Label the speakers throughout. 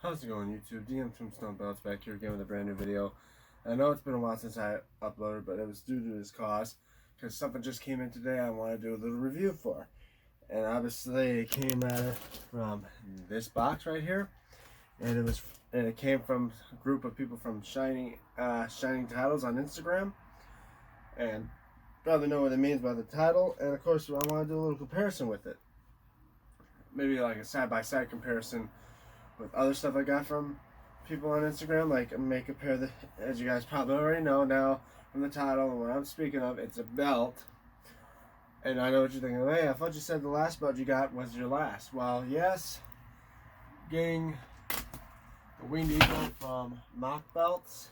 Speaker 1: How's it going, YouTube? DM Tombstone Belts back here again with a brand new video. I know it's been a while since I uploaded, but it was due to this cause because something just came in today I want to do a little review for. And obviously it came out from this box right here, and it came from a group of people from Shining Titles on Instagram, and probably know what it means by the title. And of course, I want to do a little comparison with it, maybe like a side-by-side comparison with other stuff I got from people on Instagram. Like, I may compare the, as you guys probably already know now from the title and what I'm speaking of, it's a belt. And I know what you're thinking, hey, I thought you said the last belt you got was your last. Well, yes, getting the Winged Eagle from Mock Belts,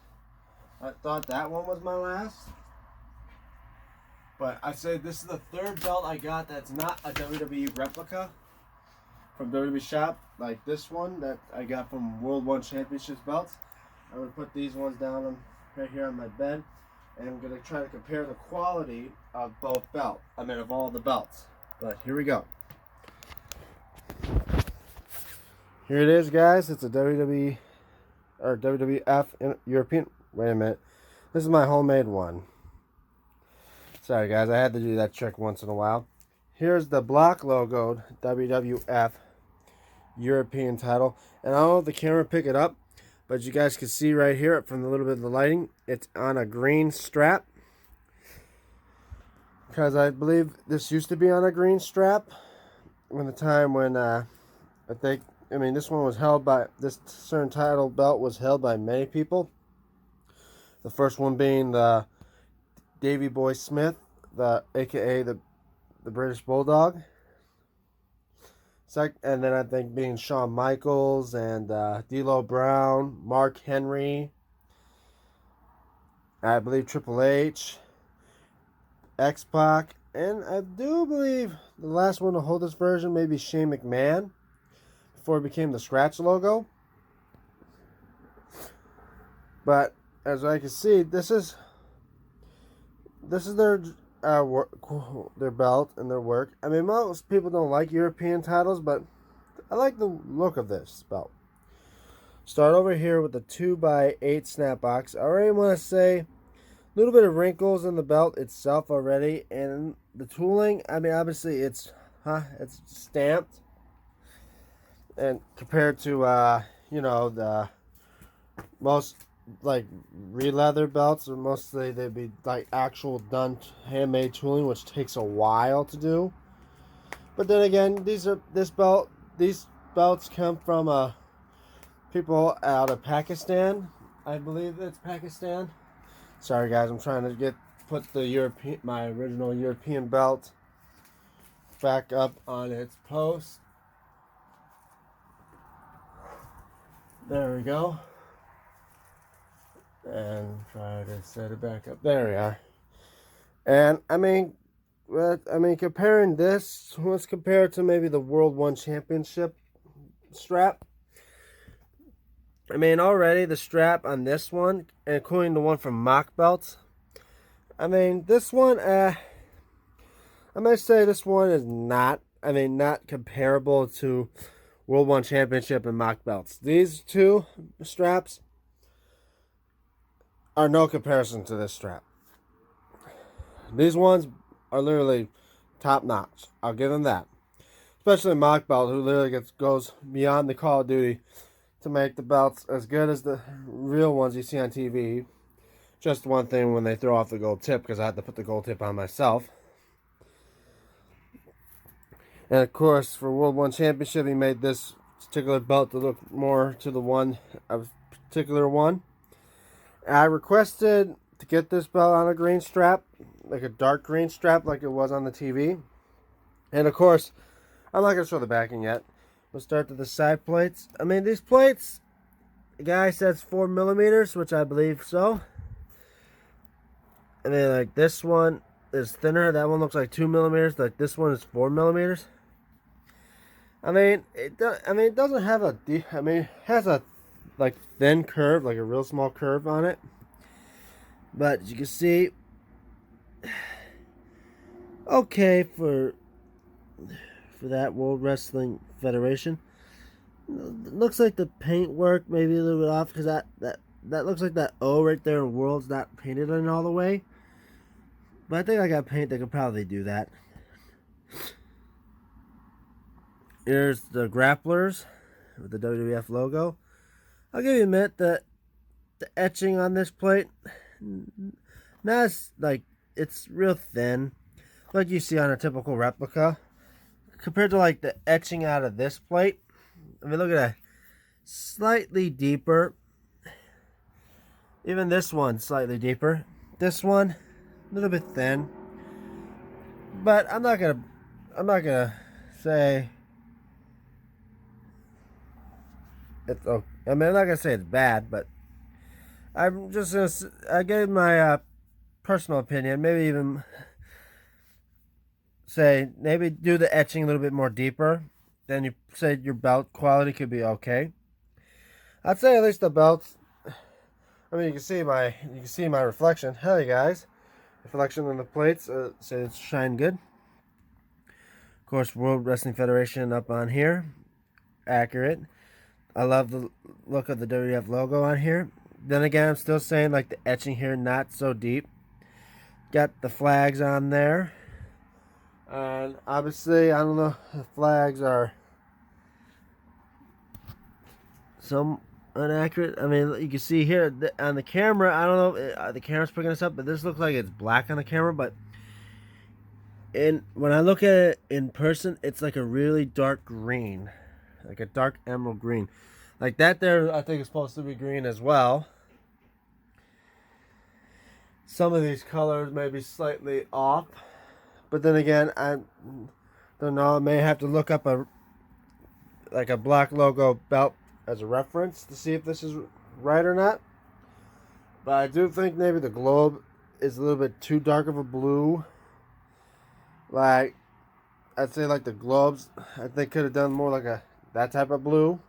Speaker 1: I thought that one was my last. But I say this is the third belt I got that's not a WWE replica from WWE Shop, like this one that I got from World One Championships belts. I'm going to put these ones down right here on my bed, and I'm going to try to compare the quality of both belts. I mean, of all the belts. But here we go. Here it is, guys. It's a WWE or WWF European. Wait a minute. This is my homemade one. Sorry, guys. I had to do that trick once in a while. Here's the block logoed WWF European title, and I don't know if the camera pick it up, but you guys can see right here from a little bit of the lighting, it's on a green strap, because I believe this used to be on a green strap when the time when I mean this one was held by, this certain title belt was held by many people. The first one being the Davey Boy Smith, aka the British Bulldog. And then I think being Shawn Michaels and D'Lo Brown, Mark Henry, I believe Triple H, X-Pac, and I do believe the last one to hold this version may be Shane McMahon before it became the scratch logo. But as I can see, this is their belt and their work. I mean, most people don't like European titles, but I like the look of this belt. Start over here with the 2x8 snap box. I already want to say a little bit of wrinkles in the belt itself already, and the tooling, I mean, obviously it's stamped, and compared to you know, the most like re-leather belts, or mostly they'd be like actual done handmade tooling, which takes a while to do. But then again, these belts come from people out of Pakistan. I believe it's Pakistan. Sorry guys, I'm trying to put my original European belt back up on its post. There we go. And try to set it back up. There we are. And I mean, comparing this, let's compare it to maybe the World One Championship strap. I mean, already the strap on this one, including the one from Mock Belts, I mean, this one, I might say this one is not comparable to World One Championship and Mock Belts. These two straps are no comparison to this strap. These ones are literally top notch. I'll give them that. Especially Mock Belt, who literally goes beyond the Call of Duty to make the belts as good as the real ones you see on TV. Just one thing when they throw off the gold tip, because I had to put the gold tip on myself. And of course, for World One Championship, he made this particular belt to look more to the one, a particular one. I requested to get this belt on a green strap, like a dark green strap like it was on the TV. And of course, I'm not going to show the backing yet. We'll start to the side plates. I mean, these plates, the guy says 4mm, which I believe so. And then like this one is thinner. That one looks like 2mm. Like this one is 4mm. I mean, it doesn't have it has a like thin curve, like a real small curve on it. But as you can see, okay for that World Wrestling Federation.
Speaker 2: It looks like the paint work maybe a little bit off because that looks like that O right there in World's not painted in all the way. But I think I got paint that could probably do that. Here's the grapplers with the WWF logo. I'll give you a admit that the etching on this plate, not as, like, it's real thin, like you see on a typical replica, compared to like the etching out of this plate. I mean, look at that, slightly deeper. Even this one slightly deeper. This one a little bit thin, but I'm not gonna say it's okay. I mean, I'm not gonna say it's bad, but I'm just gonna. I gave my personal opinion. Maybe even say maybe do the etching a little bit more deeper. Then you said your belt quality could be okay. I'd say at least the belts. I mean, you can see my reflection. Hey guys, reflection on the plates. Say it's shine good. Of course, World Wrestling Federation up on here, accurate. I love the look of the WWF logo on here. Then again, I'm still saying like the etching here not so deep. Got the flags on there, and obviously I don't know if the flags are some inaccurate. I mean, you can see here on the camera. I don't know if the camera's picking this up, but this looks like it's black on the camera. But when I look at it in person, it's like a really dark green, like a dark emerald green. Like that there, I think is supposed to be green as well. Some of these colors may be slightly off, but then again, I don't know. I may have to look up a black logo belt as a reference to see if this is right or not. But I do think maybe the globe is a little bit too dark of a blue. Like, I'd say like the globes, I think could have done more like that type of blue.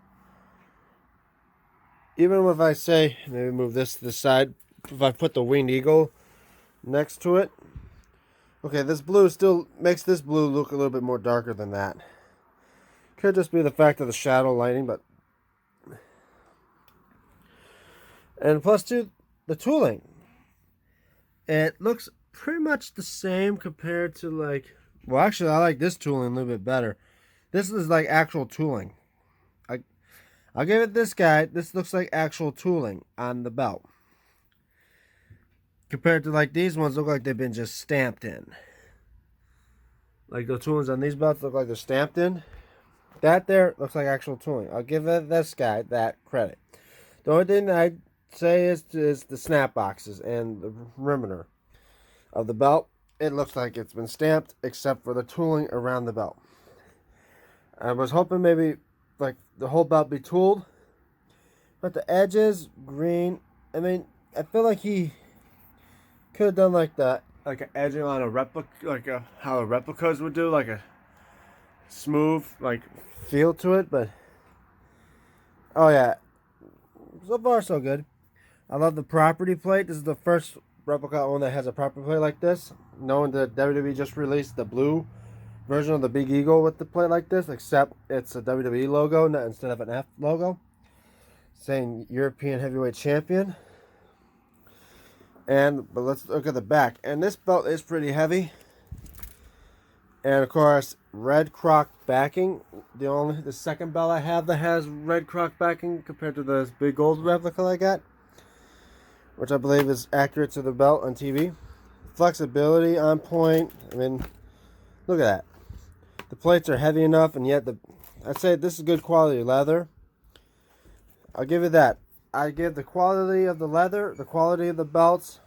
Speaker 2: Even if I say, maybe move this to the side, if I put the winged eagle next to it. Okay, this blue still makes this blue look a little bit more darker than that. Could just be the fact of the shadow lighting, but... And plus two, the tooling. It looks pretty much the same compared to like... Well, actually, I like this tooling a little bit better. This is like actual tooling. I'll give it this guy. This looks like actual tooling on the belt. Compared to like these ones look like they've been just stamped in. Like the toolings on these belts look like they're stamped in. That there looks like actual tooling. I'll give this guy that credit. The only thing I'd say is the snap boxes and the perimeter of the belt. It looks like it's been stamped except for the tooling around the belt. I was hoping maybe like the whole belt be tooled, but the edges green. I mean, I feel like he could have done like that, like an edging on a replica, like how the replicas would do, like a smooth like feel to it. But oh yeah, so far so good. I love the property plate. This is the first replica I own that has a property plate like this. Knowing that WWE just released the blue version of the Big Eagle with the plate like this, except it's a WWE logo instead of an F logo, saying European Heavyweight Champion. But let's look at the back. And this belt is pretty heavy. And of course, red croc backing. The second belt I have that has red croc backing compared to this big gold replica I got, which I believe is accurate to the belt on TV. Flexibility on point. I mean, look at that. The plates are heavy enough, and yet I'd say this is good quality leather. I'll give it that. I give the quality of the leather, the quality of the belts.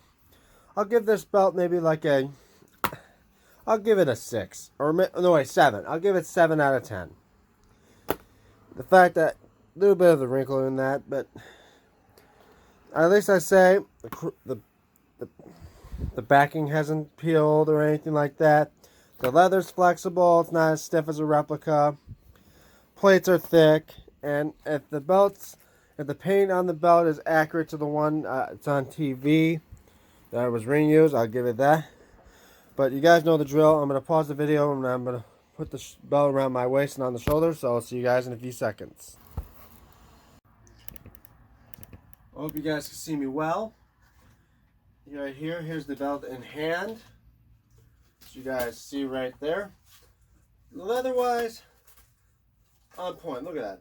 Speaker 2: I'll give this belt maybe like I'll give it a 6. Or no, wait, 7. I'll give it 7 out of 10. The fact that a little bit of the wrinkle in that, but at least I say the backing hasn't peeled or anything like that. The leather's flexible. It's not as stiff as a replica. Plates are thick, and if the paint on the belt is accurate to the one it's on TV that was reused, I'll give it that. But you guys know the drill. I'm going to pause the video and I'm going to put the belt around my waist and on the shoulder. So I'll see you guys in a few seconds.
Speaker 1: I hope you guys can see me well. Right here, here's the belt in hand. As you guys see right there. Leather-wise, on point. Look at that.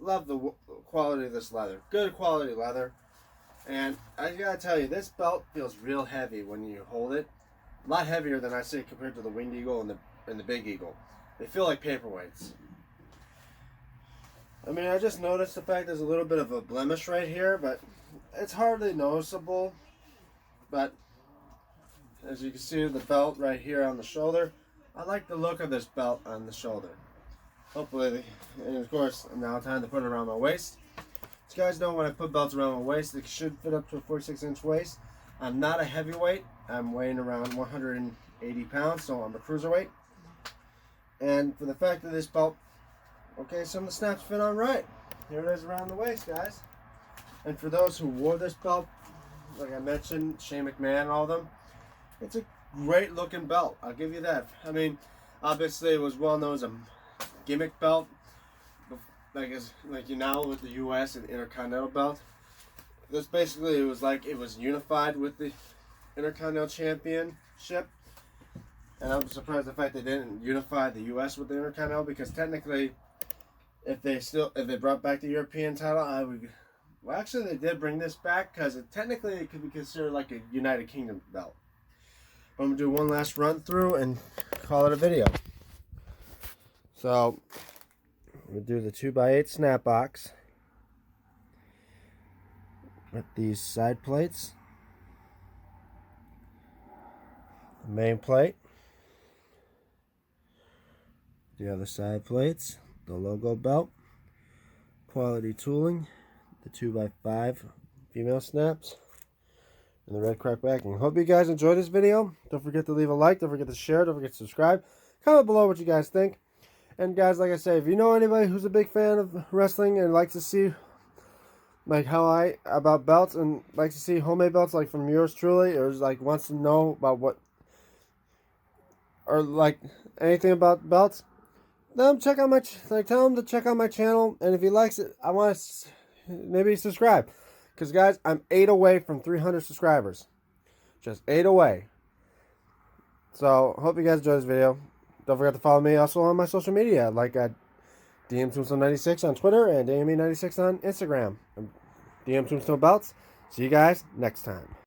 Speaker 1: Love the quality of this leather. Good quality leather. And I gotta tell you, this belt feels real heavy when you hold it. A lot heavier than I say compared to the Winged Eagle and the Big Eagle. They feel like paperweights. I mean, I just noticed the fact there's a little bit of a blemish right here, but it's hardly noticeable. But as you can see, the belt right here on the shoulder, I like the look of this belt on the shoulder. Hopefully, and of course, now time to put it around my waist. As you guys know, when I put belts around my waist, it should fit up to a 46-inch waist. I'm not a heavyweight. I'm weighing around 180 pounds, so I'm a cruiserweight. And for the fact that this belt, okay, some of the snaps fit on right. Here it is around the waist, guys. And for those who wore this belt, like I mentioned, Shane McMahon and all of them, it's a great looking belt. I'll give you that. I mean, obviously it was well known as a gimmick belt, like you now with the U.S. and Intercontinental belt. This basically, it was unified with the Intercontinental Championship, and I'm surprised the fact they didn't unify the U.S. with the Intercontinental, because technically, if they brought back the European title, I would. Well, actually, they did bring this back because it could be considered like a United Kingdom belt. But I'm gonna do one last run through and call it a video. So, we'll do the 2x8 snap box with these side plates, the main plate, the other side plates, the logo belt, quality tooling, the 2x5 female snaps, and the red crack backing. Hope you guys enjoyed this video. Don't forget to leave a like, don't forget to share, don't forget to subscribe. Comment below what you guys think. And guys, like I say, if you know anybody who's a big fan of wrestling and likes to see like how I about belts and likes to see homemade belts like from yours truly, or like wants to know about what, or like anything about belts, then check out tell him to check out my channel. And if he likes it, I want to maybe subscribe, because guys, I'm 8 away from 300 subscribers, just 8 away. So hope you guys enjoyed this video. Don't forget to follow me also on my social media, like at DM Tombstone 96 on Twitter and DME 96 on Instagram. DM Tombstone Belts. See you guys next time.